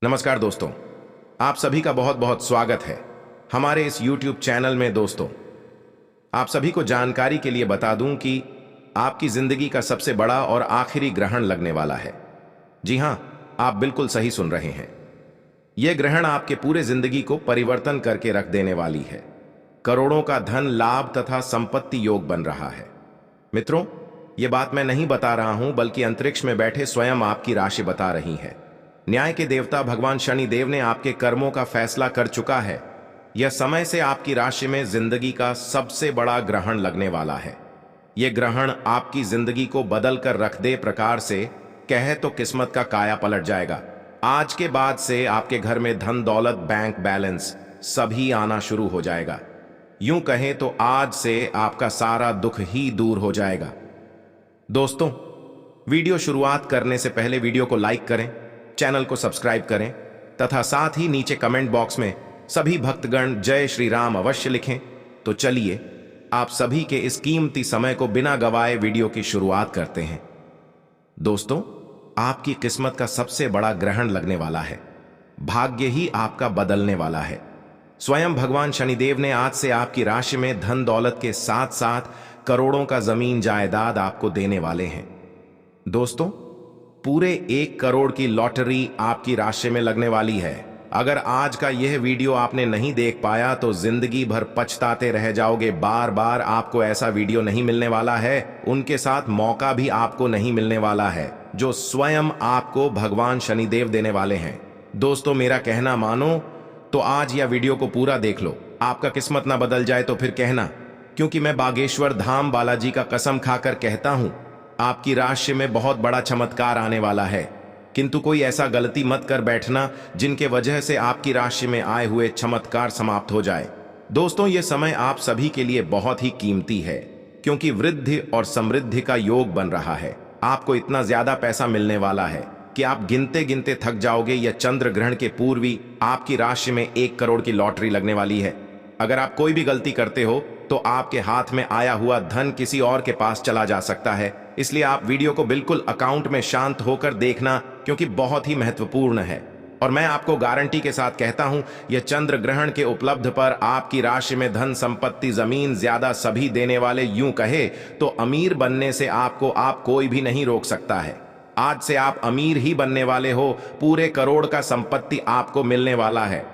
नमस्कार दोस्तों, आप सभी का बहुत बहुत स्वागत है हमारे इस YouTube चैनल में। दोस्तों, आप सभी को जानकारी के लिए बता दूं कि आपकी जिंदगी का सबसे बड़ा और आखिरी ग्रहण लगने वाला है। जी हां, आप बिल्कुल सही सुन रहे हैं। यह ग्रहण आपके पूरे जिंदगी को परिवर्तन करके रख देने वाली है। करोड़ों का धन लाभ तथा संपत्ति योग बन रहा है। मित्रों, यह बात मैं नहीं बता रहा हूं, बल्कि अंतरिक्ष में बैठे स्वयं आपकी राशि बता रही है। न्याय के देवता भगवान शनि देव ने आपके कर्मों का फैसला कर चुका है। यह समय से आपकी राशि में जिंदगी का सबसे बड़ा ग्रहण लगने वाला है। यह ग्रहण आपकी जिंदगी को बदल कर रख दे प्रकार से कहे तो किस्मत का काया पलट जाएगा। आज के बाद से आपके घर में धन दौलत बैंक बैलेंस सभी आना शुरू हो जाएगा। यूं कहें तो आज से आपका सारा दुख ही दूर हो जाएगा। दोस्तों, वीडियो शुरुआत करने से पहले वीडियो को लाइक करें, चैनल को सब्सक्राइब करें तथा साथ ही नीचे कमेंट बॉक्स में सभी भक्तगण जय श्री राम अवश्य लिखें। तो चलिए आप सभी के इस कीमती समय को बिना गवाए वीडियो की शुरुआत करते हैं। दोस्तों, आपकी किस्मत का सबसे बड़ा ग्रहण लगने वाला है। भाग्य ही आपका बदलने वाला है। स्वयं भगवान शनिदेव ने आज से आपकी राशि में धन दौलत के साथ साथ करोड़ों का जमीन जायदाद आपको देने वाले हैं। दोस्तों, पूरे 1 करोड़ की लॉटरी आपकी राशि में लगने वाली है। अगर आज का यह वीडियो आपने नहीं देख पाया तो जिंदगी भर पछताते रह जाओगे। बार बार आपको ऐसा वीडियो नहीं मिलने वाला है, उनके साथ मौका भी आपको नहीं मिलने वाला है जो स्वयं आपको भगवान शनिदेव देने वाले हैं। दोस्तों, मेरा कहना मानो तो आज यह वीडियो को पूरा देख लो। आपका किस्मत ना बदल जाए तो फिर कहना, क्योंकि मैं बागेश्वर धाम बालाजी का कसम खाकर कहता हूं, आपकी राशि में बहुत बड़ा चमत्कार आने वाला है। किंतु कोई ऐसा गलती मत कर बैठना जिनके वजह से आपकी राशि में आए हुए चमत्कार समाप्त हो जाए। दोस्तों, यह समय आप सभी के लिए बहुत ही कीमती है, क्योंकि वृद्धि और समृद्धि का योग बन रहा है। आपको इतना ज्यादा पैसा मिलने वाला है कि आप गिनते गिनते थक जाओगे। यह चंद्र ग्रहण के पूर्व ही आपकी राशि में 1 करोड़ की लॉटरी लगने वाली है। अगर आप कोई भी गलती करते हो तो आपके हाथ में आया हुआ धन किसी और के पास चला जा सकता है। इसलिए आप वीडियो को बिल्कुल अकाउंट में शांत होकर देखना, क्योंकि बहुत ही महत्वपूर्ण है। और मैं आपको गारंटी के साथ कहता हूं, यह चंद्र ग्रहण के उपलब्ध पर आपकी राशि में धन संपत्ति जमीन ज्यादा सभी देने वाले। यूं कहे तो अमीर बनने से आपको कोई भी नहीं रोक सकता है। आज से आप अमीर ही बनने वाले हो। पूरे करोड़ का संपत्ति आपको मिलने वाला है।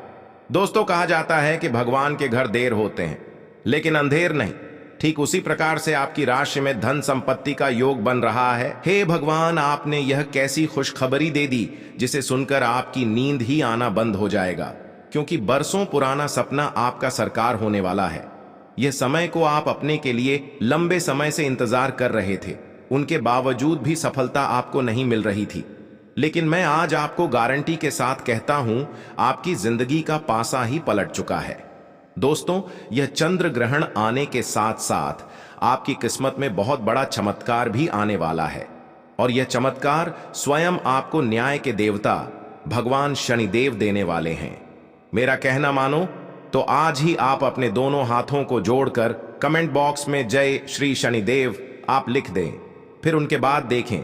दोस्तों, कहा जाता है कि भगवान के घर देर होते हैं लेकिन अंधेर नहीं। ठीक उसी प्रकार से आपकी राशि में धन संपत्ति का योग बन रहा है। हे भगवान, आपने यह कैसी खुशखबरी दे दी जिसे सुनकर आपकी नींद ही आना बंद हो जाएगा, क्योंकि बरसों पुराना सपना आपका साकार होने वाला है। यह समय को आप अपने के लिए लंबे समय से इंतजार कर रहे थे, उनके बावजूद भी सफलता आपको नहीं मिल रही थी। लेकिन मैं आज आपको गारंटी के साथ कहता हूं, आपकी जिंदगी का पासा ही पलट चुका है। दोस्तों, यह चंद्र ग्रहण आने के साथ साथ आपकी किस्मत में बहुत बड़ा चमत्कार भी आने वाला है। और यह चमत्कार स्वयं आपको न्याय के देवता भगवान शनिदेव देने वाले हैं। मेरा कहना मानो तो आज ही आप अपने दोनों हाथों को जोड़कर कमेंट बॉक्स में जय श्री शनिदेव आप लिख दें। फिर उनके बाद देखें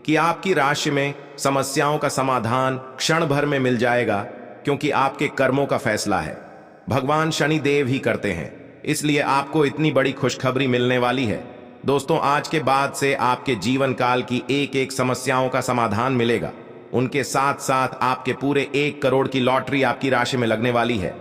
कि आपकी राशि में समस्याओं का समाधान क्षण भर में मिल जाएगा, क्योंकि आपके कर्मों का फैसला है भगवान शनि देव ही करते हैं। इसलिए आपको इतनी बड़ी खुशखबरी मिलने वाली है। दोस्तों, आज के बाद से आपके जीवन काल की एक एक समस्याओं का समाधान मिलेगा। उनके साथ साथ आपके पूरे 1 करोड़ की लॉटरी आपकी राशि में लगने वाली है।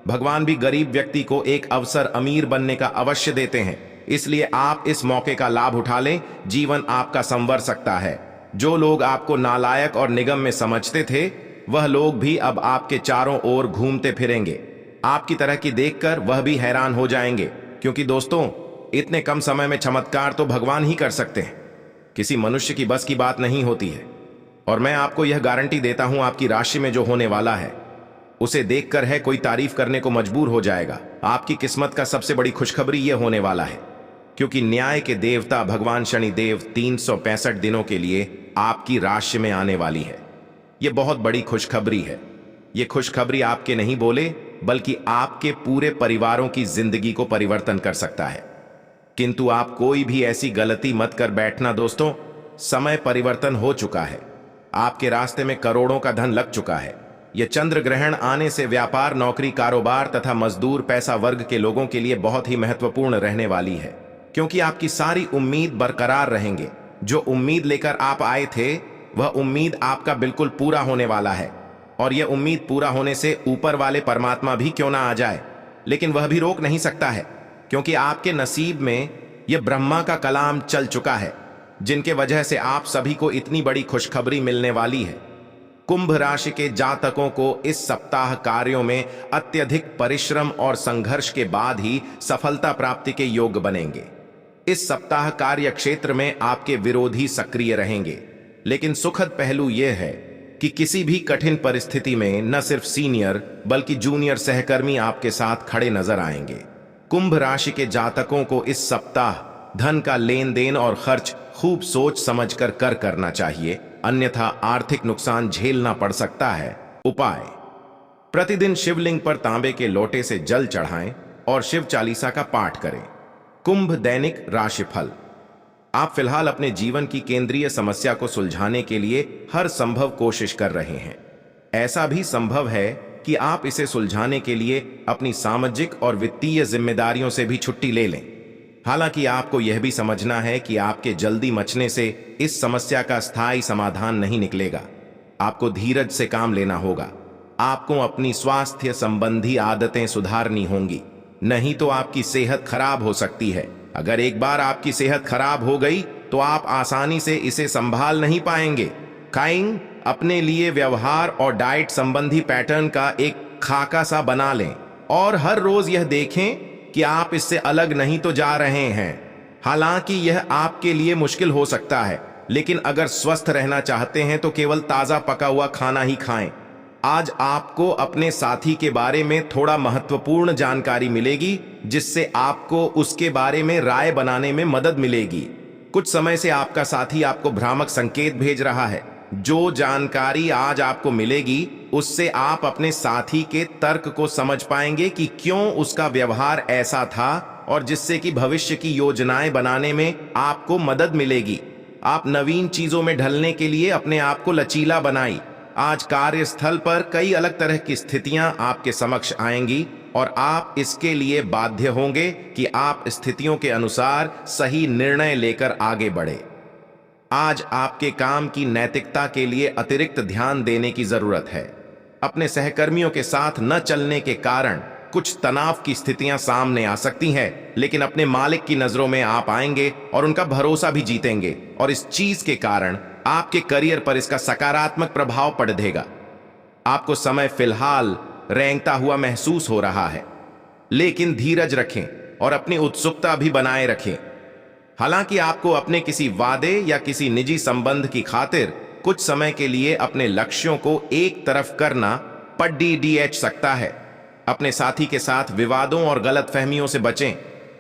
भगवान भी गरीब व्यक्ति को एक अवसर अमीर बनने का अवश्य देते हैं। इसलिए आप इस मौके का लाभ उठा लें। जीवन आपका संवर सकता है। जो लोग आपको नालायक और निगम में समझते थे, वह लोग भी अब आपके चारों ओर घूमते फिरेंगे। आपकी तरह की देखकर वह भी हैरान हो जाएंगे, क्योंकि दोस्तों, इतने कम समय में चमत्कार तो भगवान ही कर सकते हैं। किसी मनुष्य की बस की बात नहीं होती है। और मैं आपको यह गारंटी देता हूं, आपकी राशि में जो होने वाला है उसे देखकर है कोई तारीफ करने को मजबूर हो जाएगा। आपकी किस्मत का सबसे बड़ी खुशखबरी यह होने वाला है, क्योंकि न्याय के देवता भगवान शनिदेव 365 दिनों के लिए आपकी राशि में आने वाली है। यह बहुत बड़ी खुशखबरी है। यह खुशखबरी आपके नहीं बोले बल्कि आपके पूरे परिवारों की जिंदगी को परिवर्तन कर सकता है। किंतु आप कोई भी ऐसी गलती मत कर बैठना। दोस्तों, समय परिवर्तन हो चुका है। आपके रास्ते में करोड़ों का धन लग चुका है। यह चंद्र ग्रहण आने से व्यापार, नौकरी, कारोबार तथा मजदूर पैसा वर्ग के लोगों के लिए बहुत ही महत्वपूर्ण रहने वाली है, क्योंकि आपकी सारी उम्मीद बरकरार रहेंगे। जो उम्मीद लेकर आप आए थे वह उम्मीद आपका बिल्कुल पूरा होने वाला है, और यह उम्मीद पूरा होने से ऊपर वाले परमात्मा भी क्यों ना आ जाए, लेकिन वह भी रोक नहीं सकता है, क्योंकि आपके नसीब में यह ब्रह्मा का कलाम चल चुका है, जिनके वजह से आप सभी को इतनी बड़ी खुशखबरी मिलने वाली है। कुंभ राशि के जातकों को इस सप्ताह कार्यों में अत्यधिक परिश्रम और संघर्ष के बाद ही सफलता प्राप्ति के योग बनेंगे। इस सप्ताह कार्य क्षेत्र में आपके विरोधी सक्रिय रहेंगे, लेकिन सुखद पहलू यह है कि किसी भी कठिन परिस्थिति में न सिर्फ सीनियर बल्कि जूनियर सहकर्मी आपके साथ खड़े नजर आएंगे। कुंभ राशि के जातकों को इस सप्ताह धन का लेन देन और खर्च खूब सोच समझकर करना चाहिए, अन्यथा आर्थिक नुकसान झेलना पड़ सकता है। उपाय: प्रतिदिन शिवलिंग पर तांबे के लोटे से जल चढ़ाएं और शिव चालीसा का पाठ करें। कुंभ दैनिक राशिफल: आप फिलहाल अपने जीवन की केंद्रीय समस्या को सुलझाने के लिए हर संभव कोशिश कर रहे हैं। ऐसा भी संभव है कि आप इसे सुलझाने के लिए अपनी सामाजिक और वित्तीय जिम्मेदारियों से भी छुट्टी ले लें। हालांकि आपको यह भी समझना है कि आपके जल्दी मचने से इस समस्या का स्थायी समाधान नहीं निकलेगा। आपको धीरज से काम लेना होगा। आपको अपनी स्वास्थ्य संबंधी आदतें सुधारनी होंगी, नहीं तो आपकी सेहत खराब हो सकती है। अगर एक बार आपकी सेहत खराब हो गई तो आप आसानी से इसे संभाल नहीं पाएंगे। काइंग अपने लिए व्यवहार और डाइट संबंधी पैटर्न का एक खाका सा बना लें और हर रोज यह देखें कि आप इससे अलग नहीं तो जा रहे हैं। हालांकि यह आपके लिए मुश्किल हो सकता है, लेकिन अगर स्वस्थ रहना चाहते हैं तो केवल ताजा पका हुआ खाना ही खाएं। आज आपको अपने साथी के बारे में थोड़ा महत्वपूर्ण जानकारी मिलेगी, जिससे आपको उसके बारे में राय बनाने में मदद मिलेगी। कुछ समय से आपका साथी आपको भ्रामक संकेत भेज रहा है। जो जानकारी आज आपको मिलेगी उससे आप अपने साथी के तर्क को समझ पाएंगे कि क्यों उसका व्यवहार ऐसा था, और जिससे कि भविष्य की योजनाएं बनाने में आपको मदद मिलेगी। आप नवीन चीजों में ढलने के लिए अपने आप को लचीला बनाई। आज कार्यस्थल पर कई अलग तरह की स्थितियां आपके समक्ष आएंगी और आप इसके लिए बाध्य होंगे कि आप स्थितियों के अनुसार सही निर्णय लेकर आगे बढ़े। आज आपके काम की नैतिकता के लिए अतिरिक्त ध्यान देने की जरूरत है। अपने सहकर्मियों के साथ न चलने के कारण कुछ तनाव की स्थितियां सामने आ सकती हैं, लेकिन अपने मालिक की नजरों में आप आएंगे और उनका भरोसा भी जीतेंगे, और इस चीज के कारण आपके करियर पर इसका सकारात्मक प्रभाव पड़ेगा। आपको समय फिलहाल रेंगता हुआ महसूस हो रहा है, लेकिन धीरज रखें और अपनी उत्सुकता भी बनाए रखें। हालांकि आपको अपने किसी वादे या किसी निजी संबंध की खातिर कुछ समय के लिए अपने लक्ष्यों को एक तरफ करना पड़ सकता है। अपने साथी के साथ विवादों और गलतफहमियों से बचें।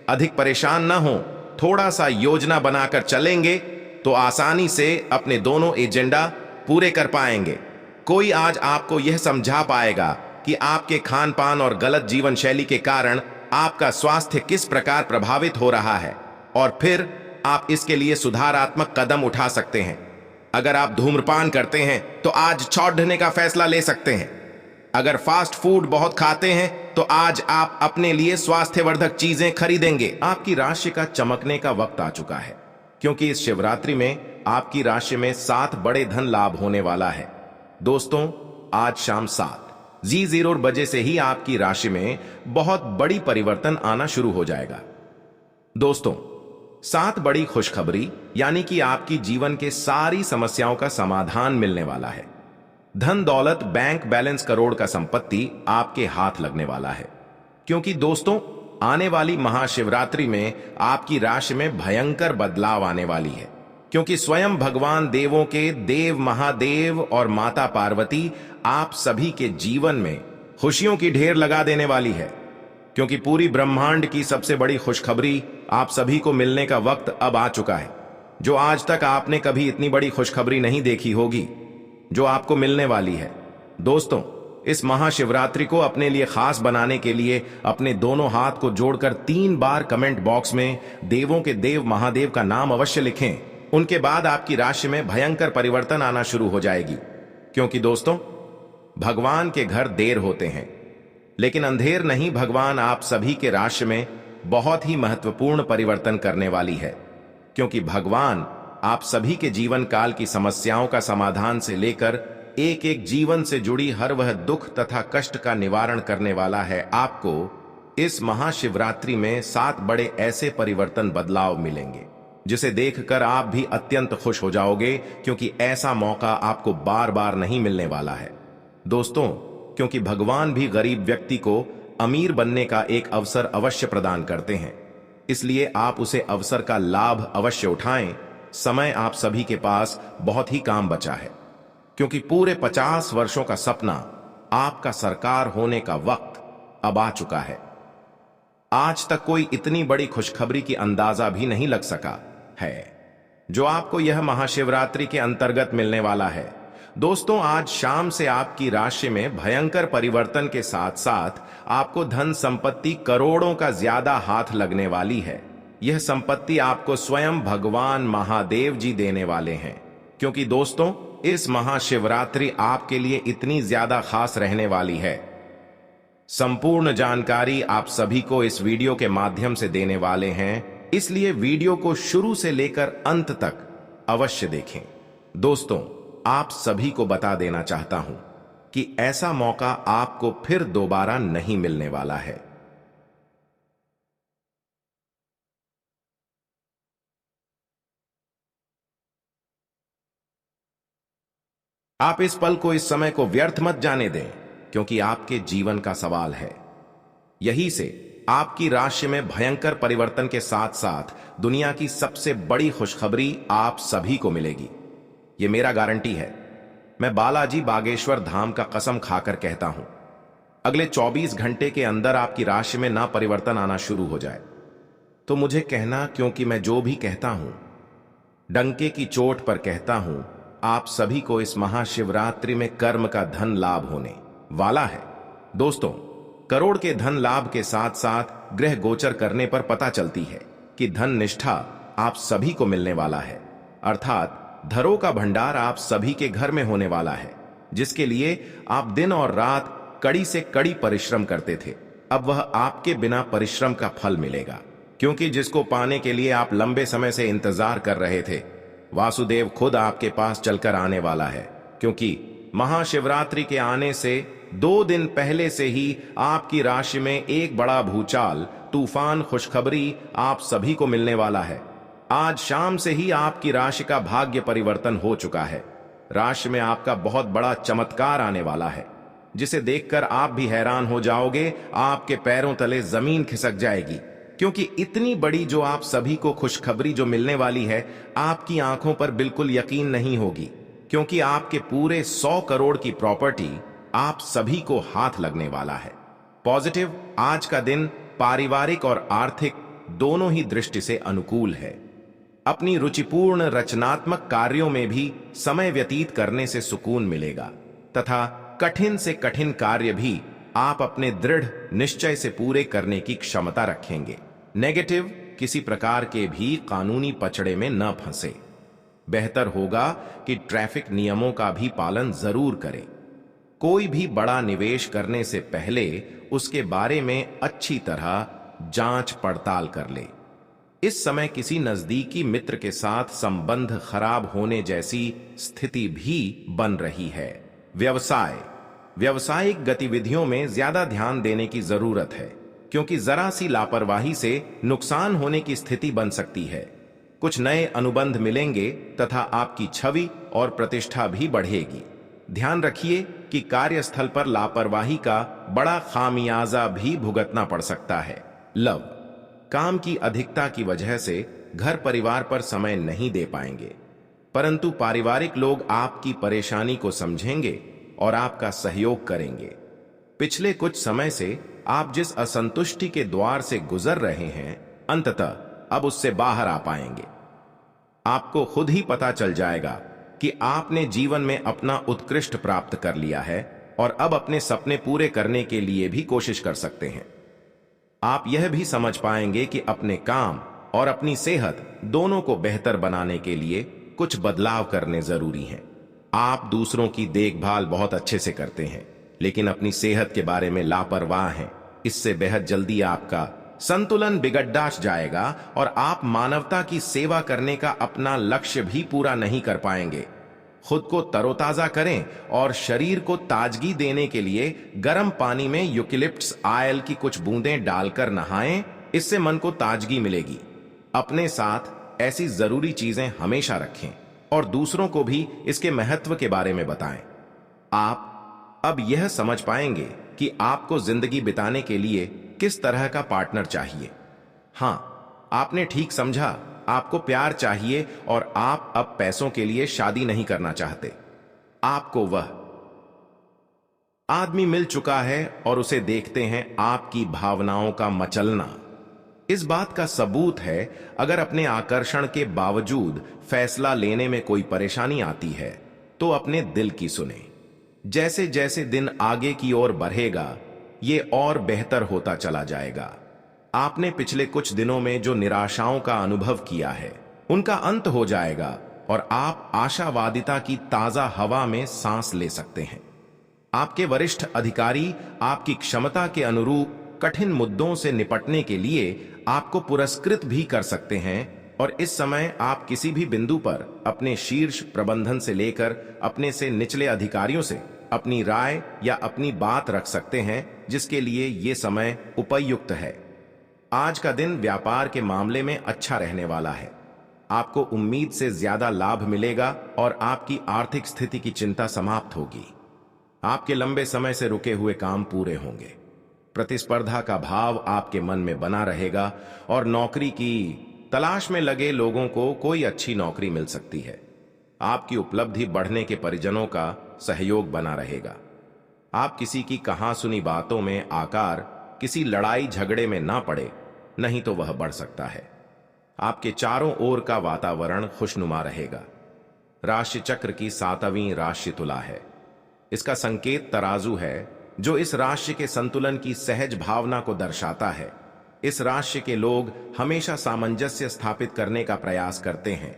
अधिक परेशान न हो। थोड़ा सा योजना बनाकर चलेंगे तो आसानी से अपने दोनों एजेंडा पूरे कर पाएंगे। कोई आज आपको यह समझा पाएगा कि आपके खान पान और गलत जीवन शैली के कारण आपका स्वास्थ्य किस प्रकार प्रभावित हो रहा है, और फिर आप इसके लिए सुधारात्मक कदम उठा सकते हैं। अगर आप धूम्रपान करते हैं तो आज छोड़ने का फैसला ले सकते हैं। अगर फास्ट फूड बहुत खाते हैं तो आज आप अपने लिए स्वास्थ्यवर्धक चीजें खरीदेंगे। आपकी राशि का चमकने का वक्त आ चुका है, क्योंकि इस शिवरात्रि में आपकी राशि में 7 बड़े धन लाभ होने वाला है। दोस्तों, आज शाम 7:00 बजे से ही आपकी राशि में बहुत बड़ी परिवर्तन आना शुरू हो जाएगा। दोस्तों, 7 बड़ी खुशखबरी यानी कि आपकी जीवन के सारी समस्याओं का समाधान मिलने वाला है। धन दौलत, बैंक बैलेंस, करोड़ का संपत्ति आपके हाथ लगने वाला है, क्योंकि दोस्तों आने वाली महाशिवरात्रि में आपकी राशि में भयंकर बदलाव आने वाली है, क्योंकि स्वयं भगवान देवों के देव महादेव और माता पार्वती आप सभी के जीवन में खुशियों की ढेर लगा देने वाली है। क्योंकि पूरी ब्रह्मांड की सबसे बड़ी खुशखबरी आप सभी को मिलने का वक्त अब आ चुका है। जो आज तक आपने कभी इतनी बड़ी खुशखबरी नहीं देखी होगी, जो आपको मिलने वाली है। दोस्तों, इस महाशिवरात्रि को अपने लिए खास बनाने के लिए अपने दोनों हाथ को जोड़कर 3 बार कमेंट बॉक्स में देवों के देव महादेव का नाम अवश्य लिखें। उनके बाद आपकी राशि में भयंकर परिवर्तन आना शुरू हो जाएगी। क्योंकि दोस्तों, भगवान के घर देर होते हैं, लेकिन अंधेर नहीं, भगवान आप सभी के राशि में बहुत ही महत्वपूर्ण परिवर्तन करने वाली है, क्योंकि भगवान आप सभी के जीवन काल की समस्याओं का समाधान से लेकर एक एक जीवन से जुड़ी हर वह दुख तथा कष्ट का निवारण करने वाला है। आपको इस महाशिवरात्रि में 7 बड़े ऐसे परिवर्तन बदलाव मिलेंगे जिसे देखकर आप भी अत्यंत खुश हो जाओगे, क्योंकि ऐसा मौका आपको बार बार नहीं मिलने वाला है दोस्तों। क्योंकि भगवान भी गरीब व्यक्ति को अमीर बनने का एक अवसर अवश्य प्रदान करते हैं, इसलिए आप उसे अवसर का लाभ अवश्य उठाएं। समय आप सभी के पास बहुत ही काम बचा है, क्योंकि पूरे 50 वर्षों का सपना आपका सरकार होने का वक्त अब आ चुका है। आज तक कोई इतनी बड़ी खुशखबरी की अंदाजा भी नहीं लग सका है जो आपको यह महाशिवरात्रि के अंतर्गत मिलने वाला है दोस्तों। आज शाम से आपकी राशि में भयंकर परिवर्तन के साथ साथ आपको धन संपत्ति करोड़ों का ज्यादा हाथ लगने वाली है। यह संपत्ति आपको स्वयं भगवान महादेव जी देने वाले हैं, क्योंकि दोस्तों इस महाशिवरात्रि आपके लिए इतनी ज्यादा खास रहने वाली है। संपूर्ण जानकारी आप सभी को इस वीडियो के माध्यम से देने वाले हैं, इसलिए वीडियो को शुरू से लेकर अंत तक अवश्य देखें। दोस्तों आप सभी को बता देना चाहता हूं कि ऐसा मौका आपको फिर दोबारा नहीं मिलने वाला है। आप इस पल को, इस समय को व्यर्थ मत जाने दें, क्योंकि आपके जीवन का सवाल है। यही से आपकी राशि में भयंकर परिवर्तन के साथ साथ दुनिया की सबसे बड़ी खुशखबरी आप सभी को मिलेगी। यह मेरा गारंटी है। मैं बालाजी बागेश्वर धाम का कसम खाकर कहता हूं, अगले 24 घंटे के अंदर आपकी राशि में ना परिवर्तन आना शुरू हो जाए तो मुझे कहना, क्योंकि मैं जो भी कहता हूं डंके की चोट पर कहता हूं। आप सभी को इस महाशिवरात्रि में कर्म का धन लाभ होने वाला है दोस्तों। करोड़ के धन लाभ के साथ साथ ग्रह गोचर करने पर पता चलती है कि धन निष्ठा आप सभी को मिलने वाला है, अर्थात धरों का भंडार आप सभी के घर में होने वाला है, जिसके लिए आप दिन और रात कड़ी से कड़ी परिश्रम करते थे। अब वह आपके बिना परिश्रम का फल मिलेगा, क्योंकि जिसको पाने के लिए आप लंबे समय से इंतजार कर रहे थे, वासुदेव खुद आपके पास चलकर आने वाला है। क्योंकि महाशिवरात्रि के आने से 2 दिन पहले से ही आपकी राशि में एक बड़ा भूचाल, तूफान, खुशखबरी आप सभी को मिलने वाला है। आज शाम से ही आपकी राशि का भाग्य परिवर्तन हो चुका है। राशि में आपका बहुत बड़ा चमत्कार आने वाला है, जिसे देखकर आप भी हैरान हो जाओगे। आपके पैरों तले जमीन खिसक जाएगी, क्योंकि इतनी बड़ी जो आप सभी को खुशखबरी जो मिलने वाली है, आपकी आंखों पर बिल्कुल यकीन नहीं होगी, क्योंकि आपके पूरे 100 करोड़ की प्रॉपर्टी आप सभी को हाथ लगने वाला है। पॉजिटिव, आज का दिन पारिवारिक और आर्थिक दोनों ही दृष्टि से अनुकूल है। अपनी रुचिपूर्ण रचनात्मक कार्यों में भी समय व्यतीत करने से सुकून मिलेगा तथा कठिन से कठिन कार्य भी आप अपने दृढ़ निश्चय से पूरे करने की क्षमता रखेंगे। नेगेटिव, किसी प्रकार के भी कानूनी पचड़े में न फंसे। बेहतर होगा कि ट्रैफिक नियमों का भी पालन जरूर करें। कोई भी बड़ा निवेश करने से पहले उसके बारे में अच्छी तरह जांच पड़ताल कर ले। इस समय किसी नजदीकी मित्र के साथ संबंध खराब होने जैसी स्थिति भी बन रही है। व्यवसाय, व्यावसायिक गतिविधियों में ज्यादा ध्यान देने की जरूरत है, क्योंकि जरा सी लापरवाही से नुकसान होने की स्थिति बन सकती है। कुछ नए अनुबंध मिलेंगे तथा आपकी छवि और प्रतिष्ठा भी बढ़ेगी। ध्यान रखिए कि कार्यस्थल पर लापरवाही का बड़ा खामियाजा भी भुगतना पड़ सकता है। लव, काम की अधिकता की वजह से घर परिवार पर समय नहीं दे पाएंगे, परंतु पारिवारिक लोग आपकी परेशानी को समझेंगे और आपका सहयोग करेंगे। पिछले कुछ समय से आप जिस असंतुष्टि के द्वार से गुजर रहे हैं, अंततः अब उससे बाहर आ पाएंगे। आपको खुद ही पता चल जाएगा कि आपने जीवन में अपना उत्कृष्ट प्राप्त कर लिया है और अब अपने सपने पूरे करने के लिए भी कोशिश कर सकते हैं। आप यह भी समझ पाएंगे कि अपने काम और अपनी सेहत दोनों को बेहतर बनाने के लिए कुछ बदलाव करने जरूरी हैं। आप दूसरों की देखभाल बहुत अच्छे से करते हैं, लेकिन अपनी सेहत के बारे में लापरवाह हैं। इससे बेहद जल्दी आपका संतुलन बिगड़ जाएगा और आप मानवता की सेवा करने का अपना लक्ष्य भी पूरा नहीं कर पाएंगे। खुद को तरोताजा करें और शरीर को ताजगी देने के लिए गर्म पानी में यूकेलिप्टस ऑयल की कुछ बूंदें डालकर नहाएं। इससे मन को ताजगी मिलेगी। अपने साथ ऐसी जरूरी चीजें हमेशा रखें और दूसरों को भी इसके महत्व के बारे में बताएं। आप अब यह समझ पाएंगे कि आपको जिंदगी बिताने के लिए किस तरह का पार्टनर चाहिए। हां, आपने ठीक समझा, आपको प्यार चाहिए और आप अब पैसों के लिए शादी नहीं करना चाहते। आपको वह आदमी मिल चुका है और उसे देखते हैं आपकी भावनाओं का मचलना। इस बात का सबूत है, अगर अपने आकर्षण के बावजूद फैसला लेने में कोई परेशानी आती है तो अपने दिल की सुने। जैसे जैसे दिन आगे की ओर बढ़ेगा ये और बेहतर होता चला जाएगा। आपने पिछले कुछ दिनों में जो निराशाओं का अनुभव किया है उनका अंत हो जाएगा और आप आशावादिता की ताजा हवा में सांस ले सकते हैं। आपके वरिष्ठ अधिकारी आपकी क्षमता के अनुरूप कठिन मुद्दों से निपटने के लिए आपको पुरस्कृत भी कर सकते हैं और इस समय आप किसी भी बिंदु पर अपने शीर्ष प्रबंधन से लेकर अपने से निचले अधिकारियों से अपनी राय या अपनी बात रख सकते हैं, जिसके लिए यह समय उपयुक्त है। आज का दिन व्यापार के मामले में अच्छा रहने वाला है। आपको उम्मीद से ज्यादा लाभ मिलेगा और आपकी आर्थिक स्थिति की चिंता समाप्त होगी। आपके लंबे समय से रुके हुए काम पूरे होंगे। प्रतिस्पर्धा का भाव आपके मन में बना रहेगा और नौकरी की तलाश में लगे लोगों को कोई अच्छी नौकरी मिल सकती है। आपकी उपलब्धि बढ़ने के परिजनों का सहयोग बना रहेगा। आप किसी की कहा सुनी बातों में आकर किसी लड़ाई झगड़े में ना पड़े, नहीं तो वह बढ़ सकता है। आपके चारों ओर का वातावरण खुशनुमा रहेगा। राशि चक्र की 7वीं राशि तुला है। इसका संकेत तराजू है, जो इस राशि के संतुलन की सहज भावना को दर्शाता है। इस राशि के लोग हमेशा सामंजस्य स्थापित करने का प्रयास करते हैं।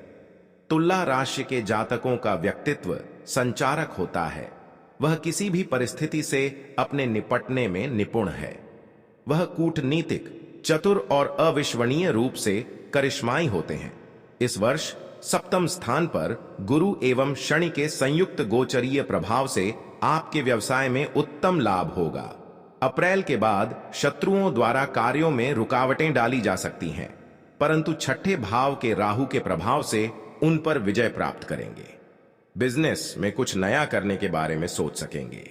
तुला राशि के जातकों का व्यक्तित्व संचारक होता है। वह किसी भी परिस्थिति से अपने निपटने में निपुण है। वह कूटनीतिक, चतुर और अविश्वसनीय रूप से करिश्माई होते हैं। इस वर्ष 7वें स्थान पर गुरु एवं शनि के संयुक्त गोचरीय प्रभाव से आपके व्यवसाय में उत्तम लाभ होगा। अप्रैल के बाद शत्रुओं द्वारा कार्यों में रुकावटें डाली जा सकती हैं, परंतु छठे भाव के राहु के प्रभाव से उन पर विजय प्राप्त करेंगे। बिजनेस में कुछ नया करने के बारे में सोच सकेंगे।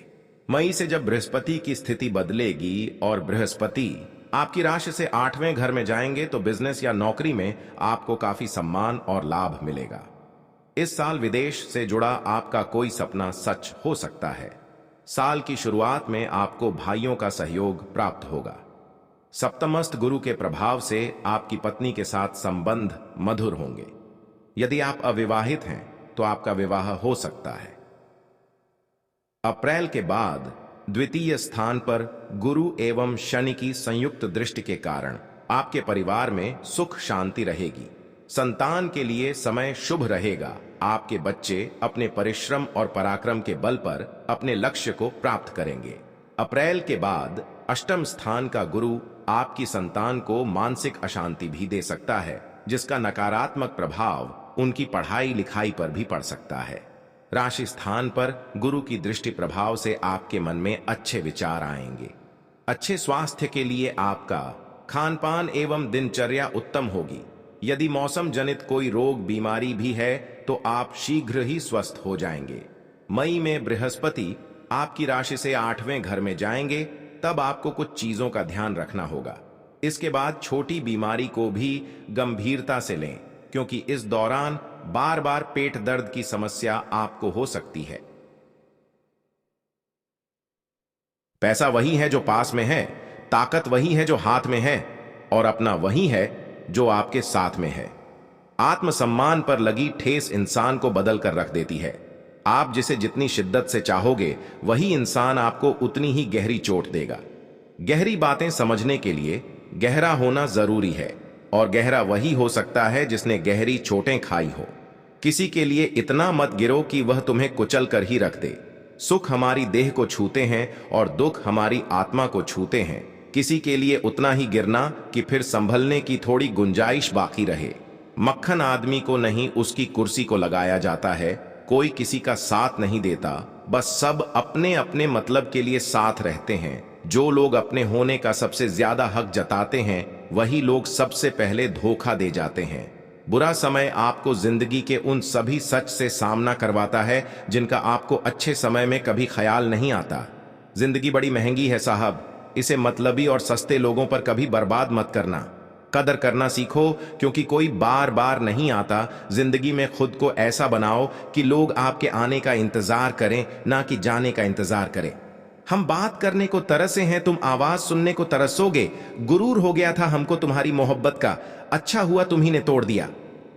मई से जब बृहस्पति की स्थिति बदलेगी और बृहस्पति आपकी राशि से 8वें घर में जाएंगे तो बिजनेस या नौकरी में आपको काफी सम्मान और लाभ मिलेगा। इस साल विदेश से जुड़ा आपका कोई सपना सच हो सकता है। साल की शुरुआत में आपको भाइयों का सहयोग प्राप्त होगा। सप्तमस्त गुरु के प्रभाव से आपकी पत्नी के साथ संबंध मधुर होंगे। यदि आप अविवाहित हैं तो आपका विवाह हो सकता है। अप्रैल के बाद द्वितीय स्थान पर गुरु एवं शनि की संयुक्त दृष्टि के कारण आपके परिवार में सुख शांति रहेगी। संतान के लिए समय शुभ रहेगा। आपके बच्चे अपने परिश्रम और पराक्रम के बल पर अपने लक्ष्य को प्राप्त करेंगे। अप्रैल के बाद 8वें स्थान का गुरु आपकी संतान को मानसिक अशांति भी दे सकता है, जिसका नकारात्मक प्रभाव उनकी पढ़ाई लिखाई पर भी पड़ सकता है। राशि स्थान पर गुरु की दृष्टि प्रभाव से आपके मन में अच्छे विचार आएंगे। अच्छे स्वास्थ्य के लिए आपका खान पान एवं दिनचर्या उत्तम होगी। यदि मौसम जनित कोई रोग बीमारी भी है तो आप शीघ्र ही स्वस्थ हो जाएंगे। मई में बृहस्पति आपकी राशि से 8वें घर में जाएंगे, तब आपको कुछ चीजों का ध्यान रखना होगा। इसके बाद छोटी बीमारी को भी गंभीरता से लें, क्योंकि इस दौरान बार बार पेट दर्द की समस्या आपको हो सकती है। पैसा वही है जो पास में है, ताकत वही है जो हाथ में है, और अपना वही है जो आपके साथ में है। आत्मसम्मान पर लगी ठेस इंसान को बदल कर रख देती है। आप जिसे जितनी शिद्दत से चाहोगे, वही इंसान आपको उतनी ही गहरी चोट देगा। गहरी बातें समझने के लिए गहरा होना जरूरी है, और गहरा वही हो सकता है जिसने गहरी चोटें खाई हो। किसी के लिए इतना मत गिरो कि वह तुम्हें कुचल कर ही रख दे। सुख हमारी देह को छूते हैं और दुख हमारी आत्मा को छूते हैं। किसी के लिए उतना ही गिरना कि फिर संभलने की थोड़ी गुंजाइश बाकी रहे। मक्खन आदमी को नहीं, उसकी कुर्सी को लगाया जाता है। कोई किसी का साथ नहीं देता, बस सब अपने अपने मतलब के लिए साथ रहते हैं। जो लोग अपने होने का सबसे ज्यादा हक जताते हैं, वही लोग सबसे पहले धोखा दे जाते हैं। बुरा समय आपको जिंदगी के उन सभी सच से सामना करवाता है जिनका आपको अच्छे समय में कभी ख्याल नहीं आता। जिंदगी बड़ी महंगी है साहब, इसे मतलबी और सस्ते लोगों पर कभी बर्बाद मत करना। कदर करना सीखो, क्योंकि कोई बार बार नहीं आता। जिंदगी में खुद को ऐसा बनाओ कि लोग आपके आने का इंतजार करें, ना कि जाने का इंतजार करें। हम बात करने को तरसे हैं, तुम आवाज सुनने को तरसोगे। गुरूर हो गया था हमको तुम्हारी मोहब्बत का, अच्छा हुआ तुम्ही ने तोड़ दिया।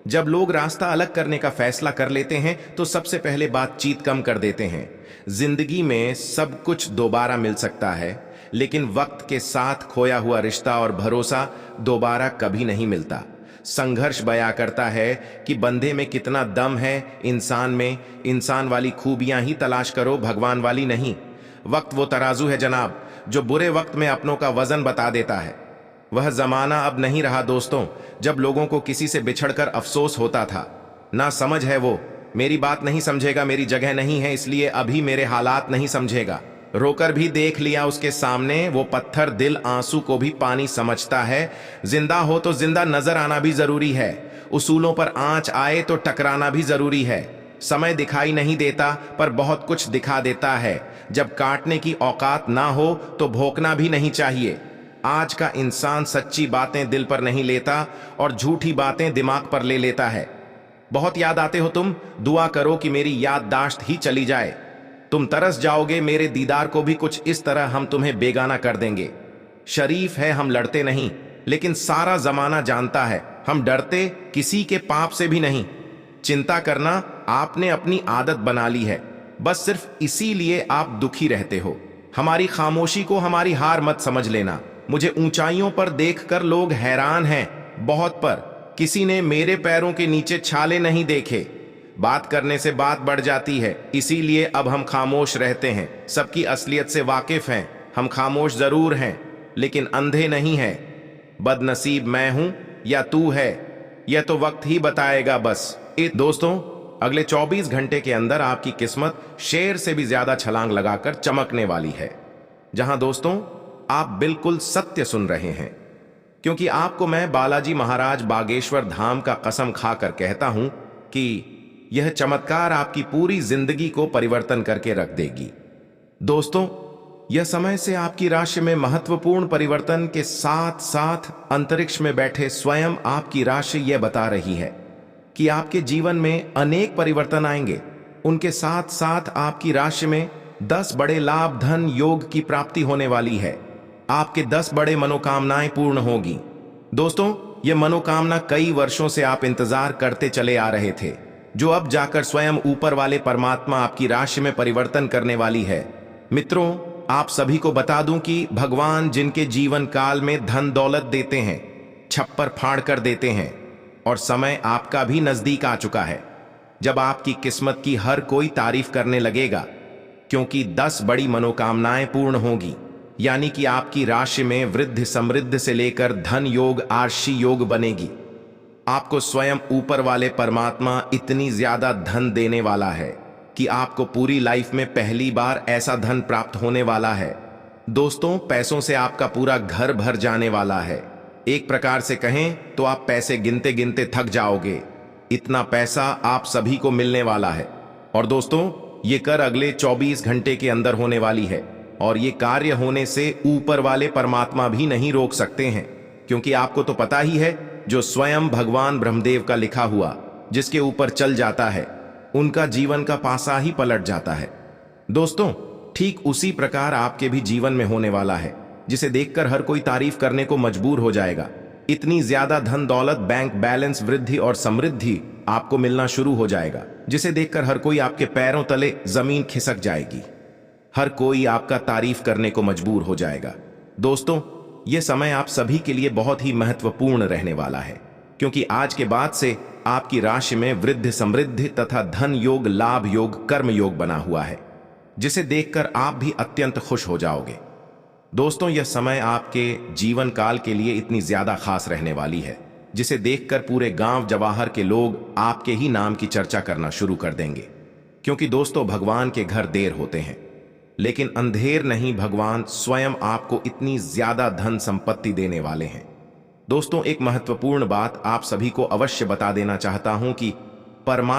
जब लोग रास्ता अलग करने का फैसला कर लेते हैं तो सबसे पहले बातचीत कम कर देते हैं। जिंदगी में सब कुछ दोबारा मिल सकता है, लेकिन वक्त के साथ खोया हुआ रिश्ता और भरोसा दोबारा कभी नहीं मिलता। संघर्ष बयां करता है कि बंदे में कितना दम है, इंसान में। इंसान वाली खूबियां ही तलाश करो, भगवान वाली नहीं। वक्त वो तराजू है जनाब, जो बुरे वक्त में अपनों का वजन बता देता है। वह जमाना अब नहीं रहा दोस्तों, जब लोगों को किसी से बिछड़कर अफसोस होता था। ना समझ है वो, मेरी बात नहीं समझेगा, मेरी जगह नहीं है, इसलिए अभी मेरे हालात नहीं समझेगा। रोकर भी देख लिया उसके सामने, वो पत्थर दिल आंसू को भी पानी समझता है। जिंदा हो तो जिंदा नजर आना भी जरूरी है, उसूलों पर आंच आए तो टकराना भी जरूरी है। समय दिखाई नहीं देता, पर बहुत कुछ दिखा देता है। जब काटने की औकात ना हो तो भोंकना भी नहीं चाहिए। आज का इंसान सच्ची बातें दिल पर नहीं लेता और झूठी बातें दिमाग पर ले लेता है। बहुत याद आते हो तुम, दुआ करो कि मेरी याददाश्त ही चली जाए। तुम तरस जाओगे मेरे दीदार को भी, कुछ इस तरह हम तुम्हें बेगाना कर देंगे। शरीफ है हम लड़ते नहीं, लेकिन सारा जमाना जानता है हम डरते किसी के पाप से भी नहीं। चिंता करना आपने अपनी आदत बना ली है, बस सिर्फ इसीलिए आप दुखी रहते हो। हमारी खामोशी को हमारी हार मत समझ लेना। मुझे ऊंचाइयों पर देखकर लोग हैरान हैं, बहुत, पर किसी ने मेरे पैरों के नीचे छाले नहीं देखे। बात करने से बात बढ़ जाती है, इसीलिए अब हम खामोश रहते हैं। सबकी असलियत से वाकिफ हैं, हम खामोश जरूर हैं, लेकिन अंधे नहीं हैं। बदनसीब मैं हूं या तू है, यह तो वक्त ही बताएगा बस। दोस्तों, अगले 24 घंटे के अंदर आपकी किस्मत शेर से भी ज्यादा छलांग लगाकर चमकने वाली है। जहां दोस्तों आप बिल्कुल सत्य सुन रहे हैं, क्योंकि आपको मैं बालाजी महाराज बागेश्वर धाम का कसम खाकर कहता हूं कि यह चमत्कार आपकी पूरी जिंदगी को परिवर्तन करके रख देगी। दोस्तों, यह समय से आपकी राशि में महत्वपूर्ण परिवर्तन के साथ साथ अंतरिक्ष में बैठे स्वयं आपकी राशि यह बता रही है कि आपके जीवन में अनेक परिवर्तन आएंगे। उनके साथ साथ आपकी राशि में 10 बड़े लाभ, धन, योग की प्राप्ति होने वाली है। आपके 10 बड़े मनोकामनाएं पूर्ण होगी। दोस्तों, यह मनोकामना कई वर्षों से आप इंतजार करते चले आ रहे थे, जो अब जाकर स्वयं ऊपर वाले परमात्मा आपकी राशि में परिवर्तन करने वाली है। मित्रों, आप सभी को बता दूं कि भगवान जिनके जीवन काल में धन दौलत देते हैं, छप्पर फाड़ कर देते हैं, और समय आपका भी नजदीक आ चुका है जब आपकी किस्मत की हर कोई तारीफ करने लगेगा, क्योंकि 10 बड़ी मनोकामनाएं पूर्ण होगी। यानी कि आपकी राशि में वृद्धि समृद्धि से लेकर धन योग, आर्षी योग बनेगी। आपको स्वयं ऊपर वाले परमात्मा इतनी ज्यादा धन देने वाला है कि आपको पूरी लाइफ में पहली बार ऐसा धन प्राप्त होने वाला है। दोस्तों, पैसों से आपका पूरा घर भर जाने वाला है। एक प्रकार से कहें तो आप पैसे गिनते गिनते थक जाओगे, इतना पैसा आप सभी को मिलने वाला है। और दोस्तों, ये कर अगले 24 घंटे के अंदर होने वाली है, और ये कार्य होने से ऊपर वाले परमात्मा भी नहीं रोक सकते हैं, क्योंकि आपको तो पता ही है, जो स्वयं भगवान ब्रह्मदेव का लिखा हुआ जिसके ऊपर चल जाता है, उनका जीवन का पासा ही पलट जाता है। दोस्तों, ठीक उसी प्रकार आपके भी जीवन में होने वाला है, जिसे देखकर हर कोई तारीफ करने को मजबूर हो जाएगा। इतनी ज्यादा धन दौलत, बैंक बैलेंस, वृद्धि और समृद्धि आपको मिलना शुरू हो जाएगा, जिसे देखकर हर कोई आपके पैरों तले जमीन खिसक जाएगी। हर कोई आपका तारीफ करने को मजबूर हो जाएगा। दोस्तों, यह समय आप सभी के लिए बहुत ही महत्वपूर्ण रहने वाला है, क्योंकि आज के बाद से आपकी राशि में वृद्धि समृद्धि तथा धन योग, लाभ योग, कर्म योग बना हुआ है, जिसे देखकर आप भी अत्यंत खुश हो जाओगे। दोस्तों, यह समय आपके जीवन काल के लिए इतनी ज्यादा खास रहने वाली है, जिसे देखकर पूरे गांव जवाहर के लोग आपके ही नाम की चर्चा करना शुरू कर देंगे। क्योंकि दोस्तों, भगवान के घर देर होते हैं, लेकिन अंधेर नहीं, भगवान स्वयं आपको इतनी ज्यादा धन संपत्ति देने वाले हैं। दोस्तों, एक महत्वपूर्ण बात आप सभी को अवश्य बता देना चाहता हूं कि परमात्मा